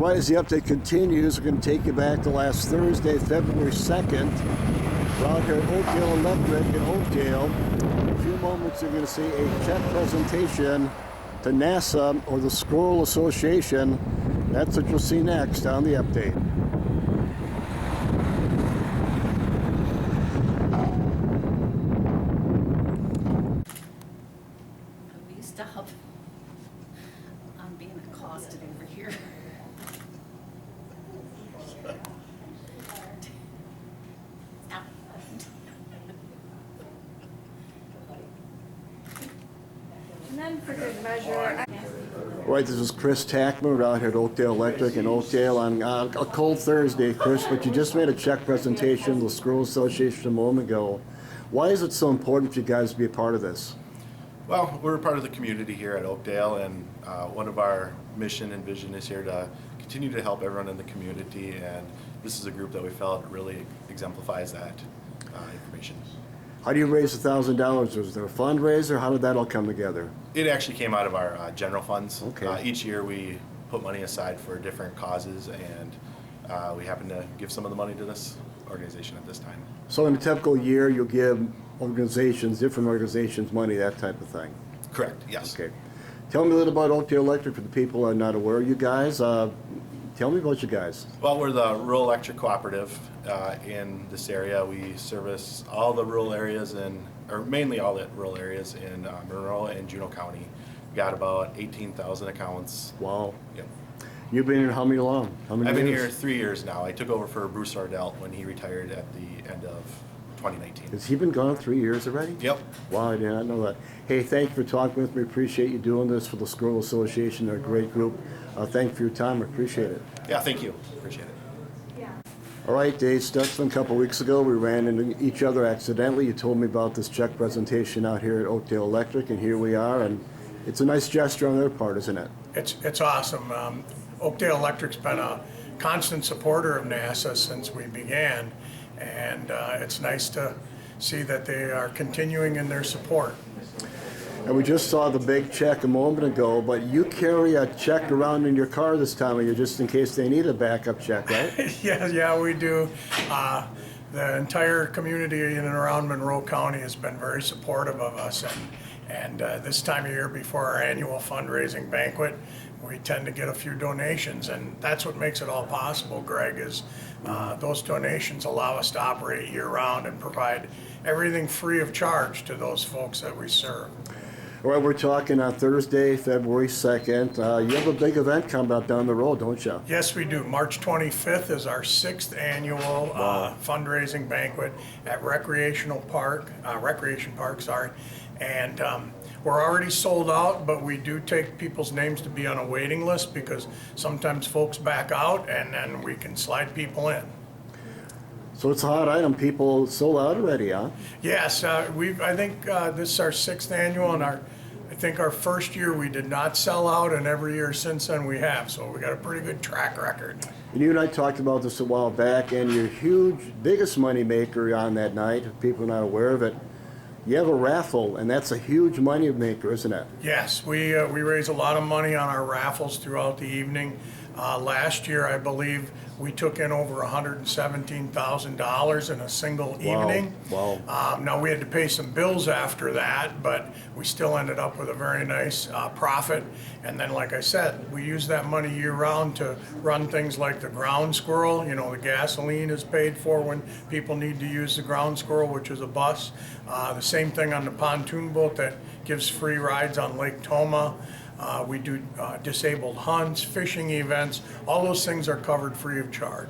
right, as the update continues, we're going to take you back to last Thursday, February 2nd. We're out here at Oakdale Electric in Oakdale. In a few moments, you're going to see a check presentation to NASA or the Squirrel Association. That's what you'll see next on the update. Stop. I'm being accosted over here. Stop. And then for good measure, All right, this is Chris Tackman. We're out here at Oakdale Electric in Oakdale on a cold Thursday, Chris, but you just made a check presentation to the Squirrel Association a moment ago. Why is it so important for you guys to be a part of this? Well, we're part of the community here at Oakdale, and one of our mission and vision is here to continue to help everyone in the community, and this is a group that we felt really exemplifies that information. How do you raise $1,000? Was there a fundraiser? How did that all come together? It actually came out of our general funds. Okay. Each year we put money aside for different causes, and we happen to give some of the money to this organization at this time. So in a typical year, you'll give different organizations money, that type of thing? Correct, yes. Okay. Tell me a little about Oakdale Electric for the people who are not aware of you guys. Tell me about you guys. Well, we're the rural electric cooperative in this area. We service all the rural areas mainly all the rural areas in Monroe and Juneau County. We got about 18,000 accounts. Wow. Yep. You've been here how many long? How many I've been years? here 3 years now. I took over for Bruce Ardell when he retired at the end of 2019. Has he been gone 3 years already? Yep. Wow, I did not know that. Hey, thank you for talking with me. Appreciate you doing this for the Squirrel Association. They're a great group. Thank you for your time. I appreciate it. Yeah, thank you. Appreciate it. All right, Dave Stutzman, a couple weeks ago, we ran into each other accidentally. You told me about this check presentation out here at Oakdale Electric, and here we are. And it's a nice gesture on their part, isn't it? It's awesome. Oakdale Electric's been a constant supporter of NASA since we began, and it's nice to see that they are continuing in their support. And we just saw the big check a moment ago, but you carry a check around in your car this time of year just in case they need a backup check, right? Yeah, we do. The entire community in and around Monroe County has been very supportive of us, and this time of year before our annual fundraising banquet, we tend to get a few donations, and that's what makes it all possible, Greg, is those donations allow us to operate year-round and provide everything free of charge to those folks that we serve. All right, we're talking on Thursday, February 2nd. You have a big event coming up down the road, don't you? Yes, we do. March 25th is our 6th annual fundraising banquet at Recreation Park, and we're already sold out, but we do take people's names to be on a waiting list because sometimes folks back out and then we can slide people in. So it's a hot item. People sold out already, huh? Yes, I think this is our 6th annual, and I think our first year we did not sell out, and every year since then we have. So we got a pretty good track record. And you and I talked about this a while back, and your biggest money maker on that night, if people are not aware of it, you have a raffle, and that's a huge money maker, isn't it? Yes, we raise a lot of money on our raffles throughout the evening. Last year, I believe, we took in over $117,000 in a single evening. Wow. Now, we had to pay some bills after that, but we still ended up with a very nice profit. And then, like I said, we use that money year-round to run things like the ground squirrel. You know, the gasoline is paid for when people need to use the ground squirrel, which is a bus. The same thing on the pontoon boat that gives free rides on Lake Toma. We do disabled hunts, fishing events. All those things are covered free of charge.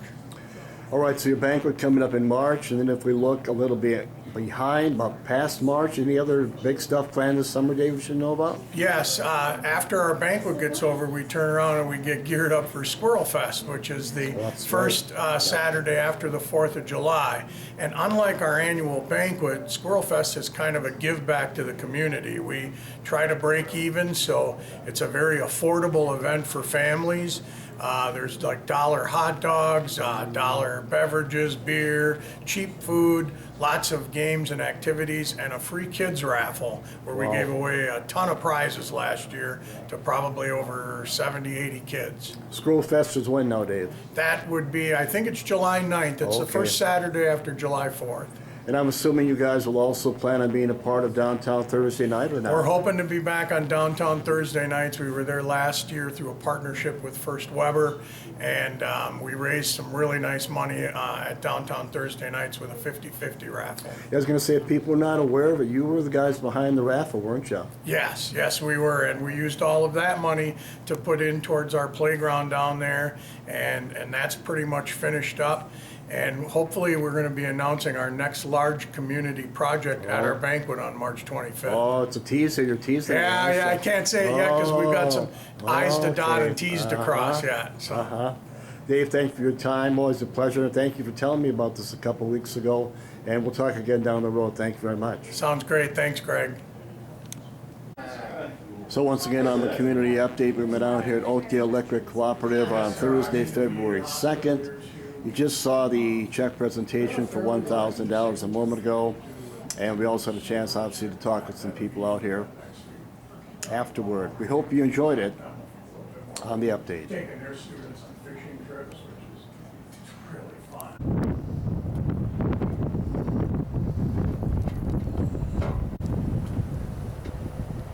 All right, so your banquet coming up in March, and then if we look a little bit behind, about past March, any other big stuff planned this summer, Dave, we should know about? Yes, after our banquet gets over, we turn around and we get geared up for Squirrel Fest, which is the first Saturday after the 4th of July. And unlike our annual banquet, Squirrel Fest is kind of a give back to the community. We try to break even, so it's a very affordable event for families. There's like dollar hot dogs, dollar beverages, beer, cheap food, lots of games and activities, and a free kids raffle where we Wow. gave away a ton of prizes last year to probably over 70, 80 kids. Scroll Fest is when now, Dave? That would be, I think it's July 9th. It's the Okay. first Saturday after July 4th. And I'm assuming you guys will also plan on being a part of downtown Thursday night or not? We're hoping to be back on downtown Thursday nights. We were there last year through a partnership with First Weber, and we raised some really nice money at downtown Thursday nights with a 50-50 raffle. I was going to say, if people are not aware of it, you were the guys behind the raffle, weren't you? Yes, we were, and we used all of that money to put in towards our playground down there, and that's pretty much finished up. And hopefully, we're going to be announcing our next large community project at our banquet on March 25th. Oh, it's a teaser. You're teasing. Yeah, I can't say it yet because we've got some I's to dot okay. and T's to cross yet. So. Dave, thank you for your time. Always a pleasure. And thank you for telling me about this a couple weeks ago. And we'll talk again down the road. Thank you very much. Sounds great. Thanks, Greg. So once again on the community update, we've been out here at Oakdale Electric Cooperative on Thursday, February 2nd. You just saw the check presentation for $1,000 a moment ago. And we also had a chance, obviously, to talk with some people out here afterward. We hope you enjoyed it on the update. Taking their students on fishing trips, which is really fun.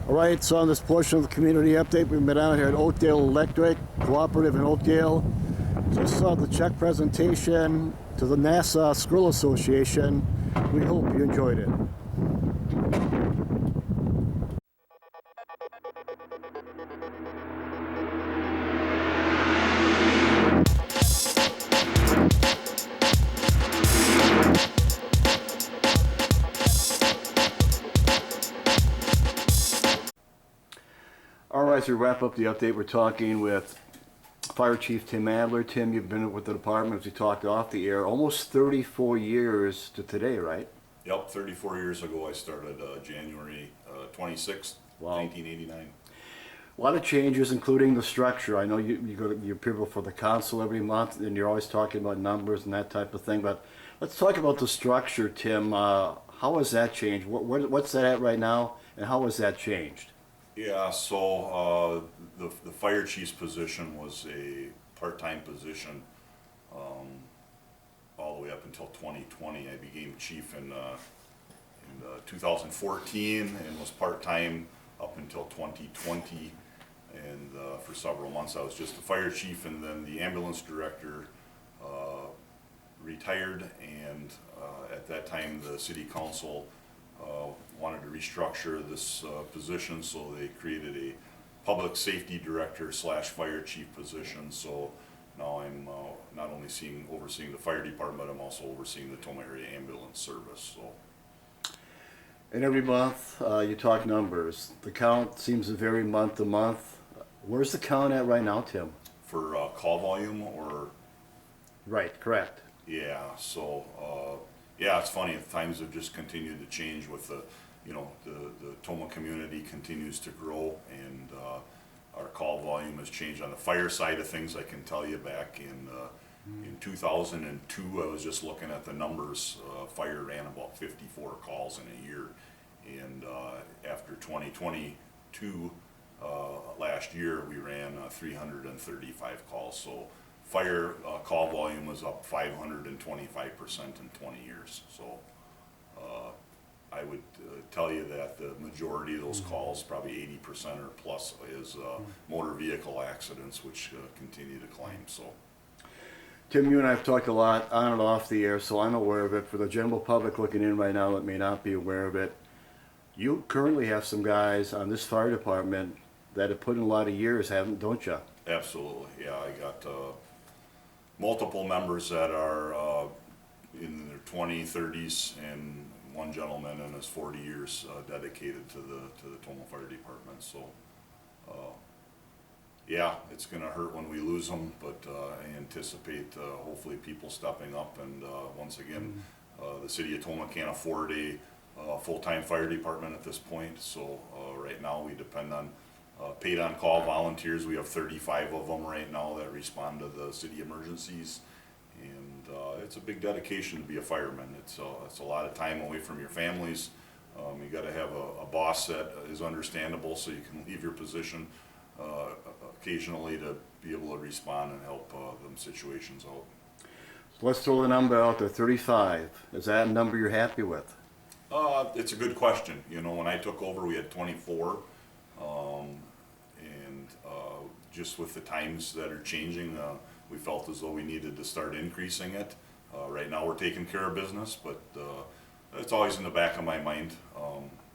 All right, so on this portion of the community update, we've been out here at Oakdale Electric Cooperative in Oakdale. Just saw the check presentation to the NASA Squirrel Association. We hope you enjoyed it. All right, as we wrap up the update, we're talking with Fire Chief Tim Adler. Tim, you've been with the department, as we talked off the air, almost 34 years to today, right? Yep, 34 years ago I started January 26th, Wow. 1989. A lot of changes, including the structure. I know you go to your people for the council every month, and you're always talking about numbers and that type of thing. But let's talk about the structure, Tim. How has that changed? What's that at right now, and how has that changed? Yeah, so the fire chief's position was a part-time position all the way up until 2020. I became chief in 2014 and was part-time up until 2020. And for several months I was just the fire chief, and then the ambulance director retired, and at that time the city council wanted to restructure this position, so they created a public safety director / fire chief position. So now I'm not only overseeing the fire department, but I'm also overseeing the Toma Area Ambulance Service. So. And every month, you talk numbers. The count seems to vary month to month. Where's the count at right now, Tim? For call volume, or? Right, correct. Yeah, so, yeah, it's funny, times have just continued to change with the Toma community continues to grow, and our call volume has changed. On the fire side of things, I can tell you back in 2002, I was just looking at the numbers, fire ran about 54 calls in a year, and after 2022, last year, we ran 335 calls. So fire call volume was up 525% in 20 years. So I would tell you that the majority of those calls, probably 80% or plus, is motor vehicle accidents, which continue to climb. So. Tim, you and I have talked a lot on and off the air, so I'm aware of it. For the general public looking in right now that may not be aware of it, you currently have some guys on this fire department that have put in a lot of years, don't you? Absolutely, yeah. I got multiple members that are in their 20s, 30s, and one gentleman in his 40 years dedicated to the Toma Fire Department. So, yeah, it's going to hurt when we lose them, but I anticipate hopefully people stepping up. And once again, the city of Toma can't afford a full-time fire department at this point. So right now we depend on paid on-call volunteers. We have 35 of them right now that respond to the city emergencies. And it's a big dedication to be a fireman. It's a lot of time away from your families. You got to have a boss that is understandable so you can leave your position occasionally to be able to respond and help them situations out. Let's throw the number out there, 35. Is that a number you're happy with? It's a good question. You know, when I took over, we had 24. And just with the times that are changing, we felt as though we needed to start increasing it. Right now we're taking care of business, but it's always in the back of my mind.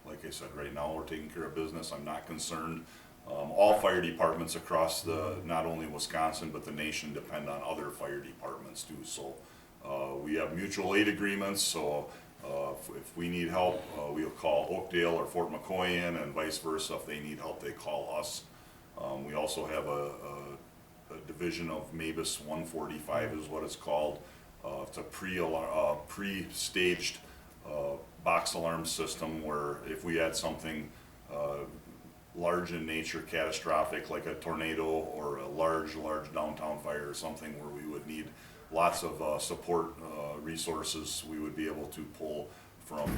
Like I said, right now we're taking care of business. I'm not concerned. All fire departments across not only Wisconsin, but the nation depend on other fire departments too. So we have mutual aid agreements. So if we need help, we'll call Oakdale or Fort McCoy in, and vice versa. If they need help, they call us. We also have a division of MABUS 145 is what it's called. It's a pre-staged box alarm system where if we had something large in nature, catastrophic, like a tornado or a large downtown fire or something where we would need lots of support resources, we would be able to pull from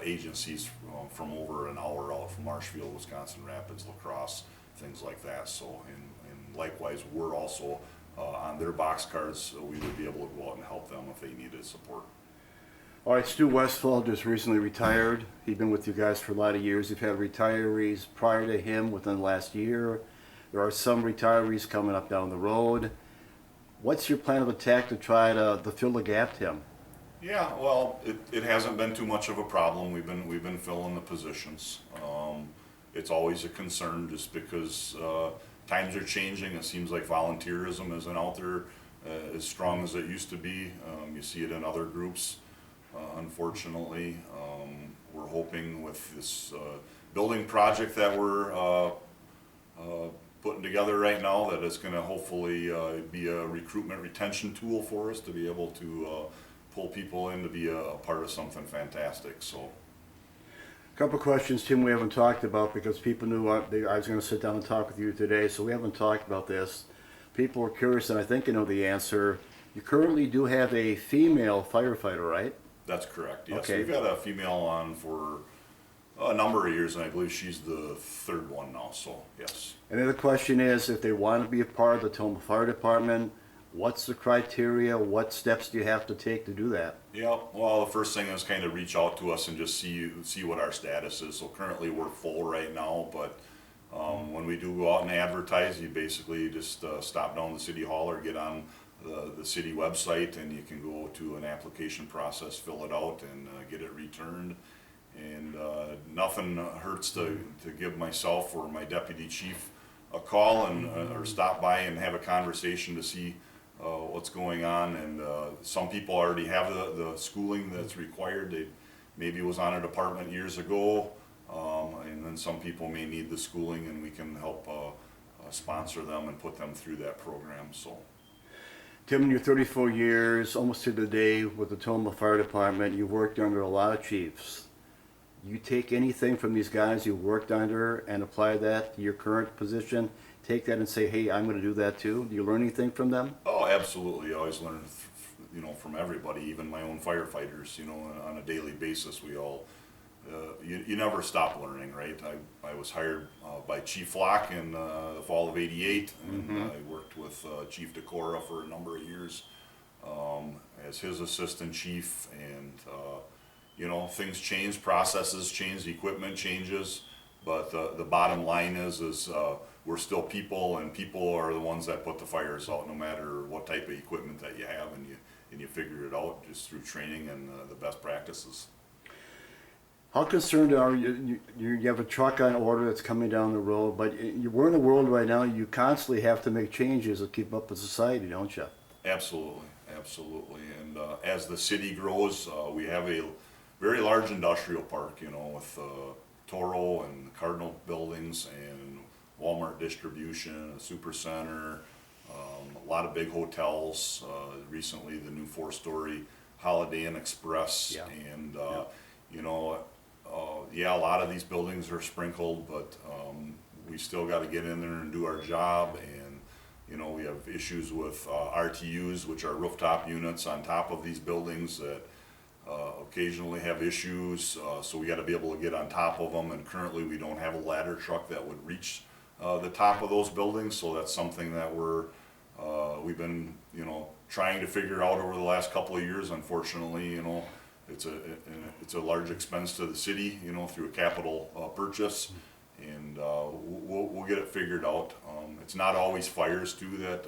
agencies from over an hour out from Marshfield, Wisconsin, Rapids, La Crosse, things like that. So, and likewise, we're also on their box cards, so we would be able to go out and help them if they needed support. All right, Stu Westfall just recently retired. He's been with you guys for a lot of years. You've had retirees prior to him within the last year. There are some retirees coming up down the road. What's your plan of attack to try to fill the gap to him? Yeah, well, it hasn't been too much of a problem. We've been filling the positions. It's always a concern just because times are changing. It seems like volunteerism isn't out there as strong as it used to be. You see it in other groups, unfortunately. We're hoping with this building project that we're putting together right now that it's going to hopefully be a recruitment retention tool for us to be able to pull people in to be a part of something fantastic. So. A couple of questions, Tim, we haven't talked about because people knew I was going to sit down and talk with you today, so we haven't talked about this. People were curious, and I think you know the answer. You currently do have a female firefighter, right? That's correct, yes. Okay. We've had a female on for a number of years, and I believe she's the third one now, so yes. And then the question is, if they want to be a part of the Tacoma Fire Department, what's the criteria? What steps do you have to take to do that? Yeah, well, the first thing is kind of reach out to us and just see what our status is. So currently we're full right now, but when we do go out and advertise, you basically just stop down the city hall or get on the city website, and you can go to an application process, fill it out, and get it returned. And nothing hurts to give myself or my deputy chief a call and or stop by and have a conversation to see what's going on. And some people already have the schooling that's required. They maybe was on a department years ago, and then some people may need the schooling, and we can help sponsor them and put them through that program. So. Tim, in your 34 years, almost to the day with the Tacoma Fire Department, you worked under a lot of chiefs. You take anything from these guys you worked under and apply that to your current position, take that and say, hey, I'm going to do that too? Do you learn anything from them? Oh, absolutely. I always learn, from everybody, even my own firefighters, on a daily basis. We all, you never stop learning, right? I was hired by Chief Flock in the fall of '88, and I worked with Chief Decora for a number of years as his assistant chief, and things change, processes change, equipment changes, but the bottom line is we're still people, and people are the ones that put the fires out, no matter what type of equipment that you have, and you figure it out just through training and the best practices. How concerned are you? You have a truck on order that's coming down the road, but we're in a world right now you constantly have to make changes to keep up with society, don't you? Absolutely, absolutely. And as the city grows, we have a very large industrial park, with Toro and Cardinal buildings and Walmart distribution, a super center, a lot of big hotels. Recently, the new 4-story Holiday Inn Express, Yeah. and a lot of these buildings are sprinkled, but we still got to get in there and do our job, and we have issues with RTUs, which are rooftop units on top of these buildings that occasionally have issues, so we got to be able to get on top of them, and currently we don't have a ladder truck that would reach the top of those buildings, so that's something that we've been trying to figure out over the last couple of years. Unfortunately, it's a large expense to the city, through a capital purchase, and we'll get it figured out. It's not always fires too that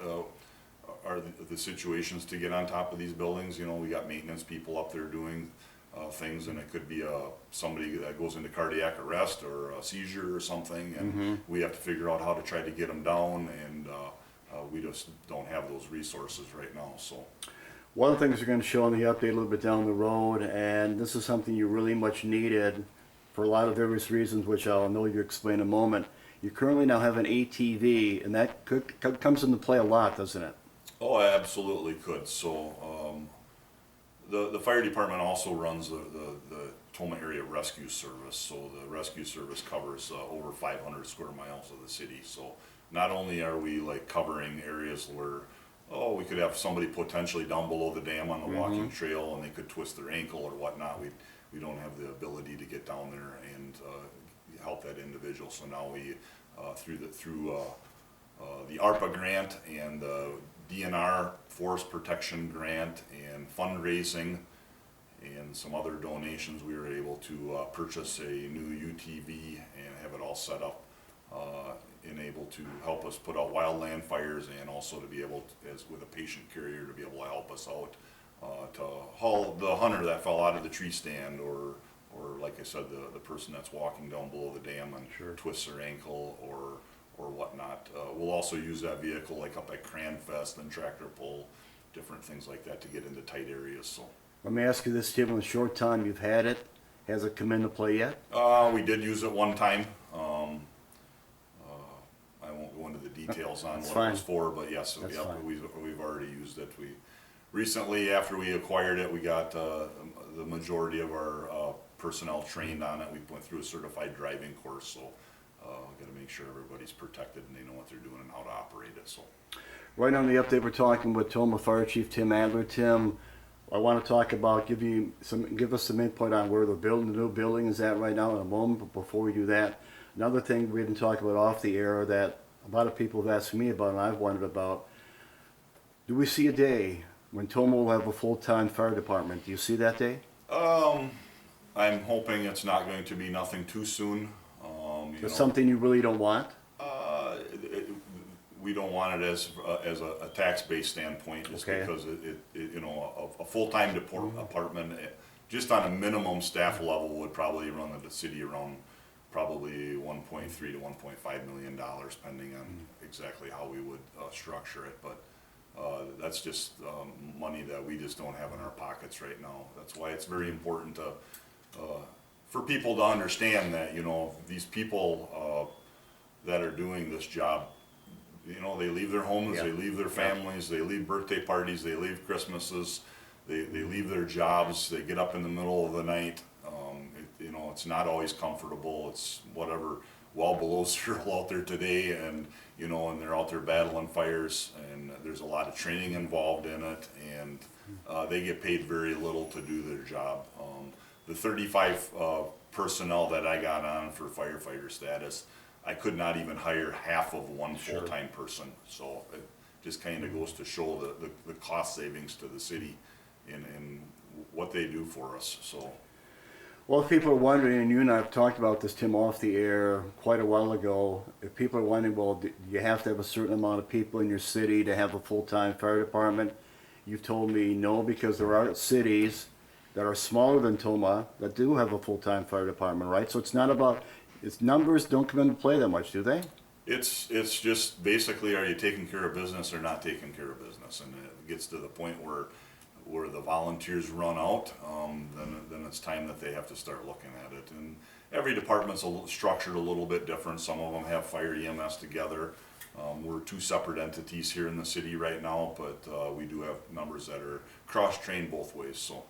are the situations to get on top of these buildings. We got maintenance people up there doing things, and it could be somebody that goes into cardiac arrest or a seizure or something, and we have to figure out how to try to get them down, and we just don't have those resources right now. So one of the things we're going to show in the update a little bit down the road, and this is something you really much needed for a lot of various reasons, which I'll know you explain in a moment. You currently now have an ATV, and that comes into play a lot, doesn't it? Oh, absolutely could. So the fire department also runs the Toma Area Rescue Service. So the rescue service covers over 500 square miles of the city. So not only are we covering areas where we could have somebody potentially down below the dam on the walking trail and they could twist their ankle or whatnot. We don't have the ability to get down there and help that individual. So now we through the ARPA grant and the DNR Forest Protection Grant and fundraising and some other donations, we were able to purchase a new UTV and have it all set up and able to help us put out wildland fires, and also to be able to, as with a patient carrier, to be able to help us out to haul the hunter that fell out of the tree stand, or like I said, the person that's walking down below the dam and twists their ankle or whatnot. We'll also use that vehicle like up at Cranfest and tractor pull, different things like that to get into tight areas. So let me ask you this, Tim, in the short time you've had it, has it come into play yet? We did use it one time. I won't go into the details on what it was for, but yes, we've already used it. We recently, after we acquired it, we got the majority of our personnel trained on it. We went through a certified driving course, so got to make sure everybody's protected and they know what they're doing and how to operate it. So right on the update, we're talking with Toma Fire Chief Tim Adler. Tim, I want to talk about give us some input on where the new building is at right now in a moment. But before we do that, another thing we didn't talk about off the air that a lot of people have asked me about and I've wondered about: do we see a day when Toma will have a full-time fire department? Do you see that day? I'm hoping it's not going to be nothing too soon. It's something you really don't want? We don't want it as a tax-based standpoint, just because a full-time department, just on a minimum staff level, would probably run the city around probably 1.3 to 1.5 million dollars, depending on exactly how we would structure it. But that's just money that we just don't have in our pockets right now. That's why it's very important for people to understand that these people that are doing this job, they leave their homes, they leave their families, they leave birthday parties, they leave Christmases, they leave their jobs, they get up in the middle of the night. It's not always comfortable. It's whatever well below zero out there today, and and they're out there battling fires, and there's a lot of training involved in it, and they get paid very little to do their job. The 35 personnel that I got on for firefighter status, I could not even hire half of one full-time person. So it just kind of goes to show the cost savings to the city in what they do for us. So. Well, if people are wondering, and you and I have talked about this, Tim, off the air quite a while ago, if people are wondering, well, do you have to have a certain amount of people in your city to have a full-time fire department? You've told me no, because there are cities that are smaller than Toma that do have a full-time fire department, right? So it's not about, its numbers don't come into play that much, do they? It's just basically, are you taking care of business or not taking care of business? And it gets to the point where the volunteers run out, then it's time that they have to start looking at it. And every department's structured a little bit different. Some of them have fire EMS together. We're two separate entities here in the city right now, but we do have numbers that are cross-trained both ways. So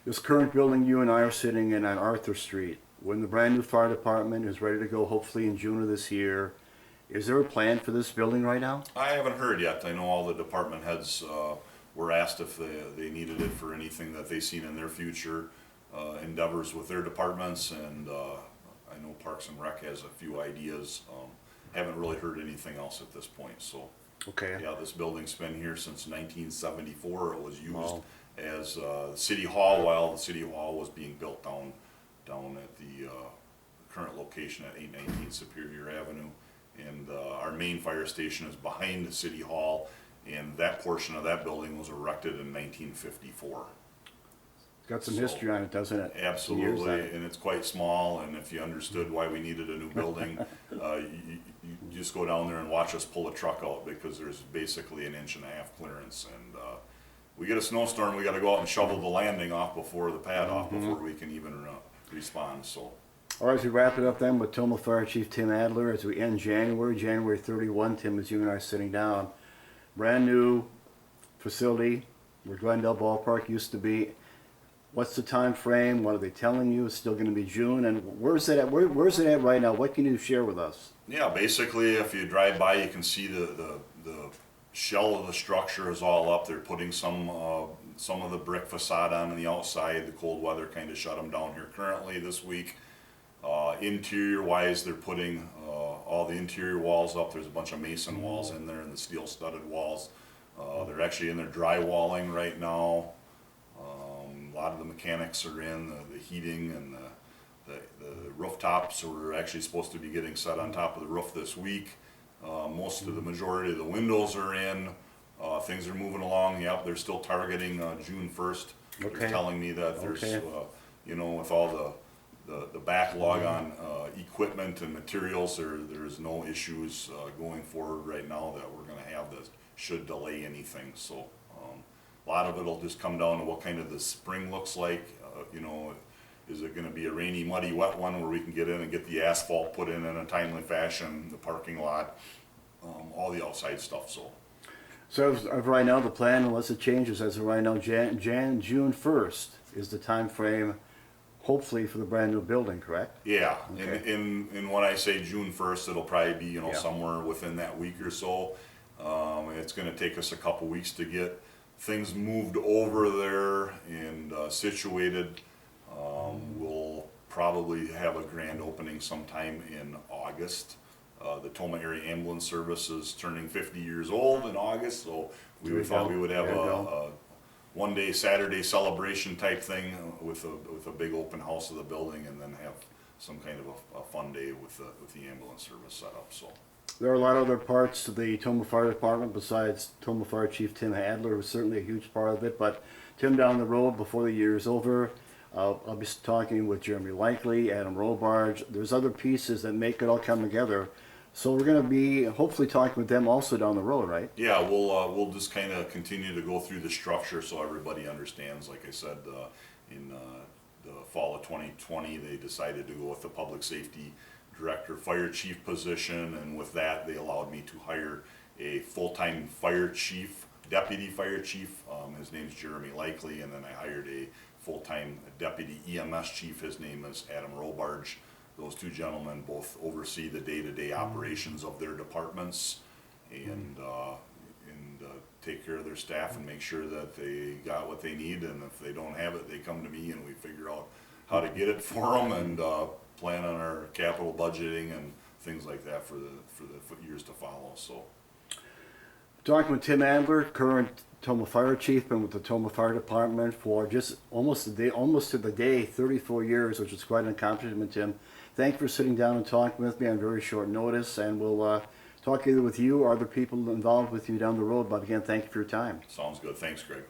this current building you and I are sitting in on Arthur Street, when the brand new fire department is ready to go, hopefully in June of this year, Is there a plan for this building right now? I haven't heard yet. I know all the department heads were asked if they needed it for anything that they seen in their future endeavors with their departments, and I know Parks and Rec has a few ideas. Haven't really heard anything else at this point, so. Okay. Yeah, this building's been here since 1974. It was used Wow. as City Hall while the City Hall was being built down at the current location at 819 Superior Avenue. And our main fire station is behind the City Hall, and that portion of that building was erected in 1954. It's got some So, history on it, doesn't it? Years on Absolutely, it. and it's quite small, and if you understood why we needed a new building, you just go down there and watch us pull a truck out, because there's basically an 1.5 inch clearance, and we get a snowstorm, we gotta go out and shovel the landing off before the pad off, before we can even respond, so. All right, as we wrap it up then with Toma Fire Chief Tim Adler, as we end January 31, Tim, as you and I are sitting down, brand new facility where Glendale Ballpark used to be. What's the time frame? What are they telling you? It's still going to be June, and where's it at? Where's it at right now? What can you share with us? Yeah, basically, if you drive by, you can see the shell of the structure is all up. They're putting some of the brick facade on the outside. The cold weather kind of shut them down here currently this week. Interior wise, they're putting all the interior walls up. There's a bunch of mason walls in there and the steel studded walls. They're actually in there drywalling right now. A lot of the mechanics are in, the heating and the rooftops are actually supposed to be getting set on top of the roof this week. Most of the majority of the windows are in. Things are moving along. Yep, they're still targeting June 1st. Okay. They're telling me that there's, Okay. you know, with all the backlog on equipment and materials, there's no issues going forward right now that we're gonna have that should delay anything. So a lot of it'll just come down to what kind of the spring looks like. You know, is it gonna be a rainy, muddy, wet one where we can get in and get the asphalt put in a timely fashion, the parking lot, all the outside stuff, so. So as of right now, the plan, unless it changes, as of right now, June 1st is the time frame, hopefully, for the brand new building, correct? Yeah, Okay. and when I say June 1st, it'll probably be, you know, Yeah. somewhere within that week or so. It's gonna take us a couple weeks to get things moved over there and situated. We'll probably have a grand opening sometime in August. The Toma Area Ambulance Service is turning 50 years old in August, so There you thought go. we would have There you a go. one-day Saturday celebration type thing with a big open house of the building, and then have some kind of a fun day with the ambulance service set up, so. There are a lot of other parts to the Toma Fire Department besides Toma Fire Chief Tim Adler, who's certainly a huge part of it. But Tim, down the road, before the year is over, I'll be talking with Jeremy Likely, Adam Robarge. There's other pieces that make it all come together. So we're going to be hopefully talking with them also down the road, right? Yeah, we'll just kind of continue to go through the structure so everybody understands. Like I said, in the fall of 2020, they decided to go with the public safety director, fire chief position, and with that, they allowed me to hire a full-time fire chief, deputy fire chief. His name's Jeremy Likely, and then I hired a full-time deputy EMS chief. His name is Adam Robarge. Those two gentlemen both oversee the day-to-day operations of their departments and take care of their staff and make sure that they got what they need, and if they don't have it, they come to me and we figure out how to get it for them and plan on our capital budgeting and things like that for the years to follow, so. Talking with Tim Adler, current Toma Fire Chief, been with the Toma Fire Department for just almost to the day, 34 years, which is quite an accomplishment, Tim. Thank you for sitting down and talking with me on very short notice, and we'll talk either with you or other people involved with you down the road. But again, thank you for your time. Sounds good, thanks, Greg.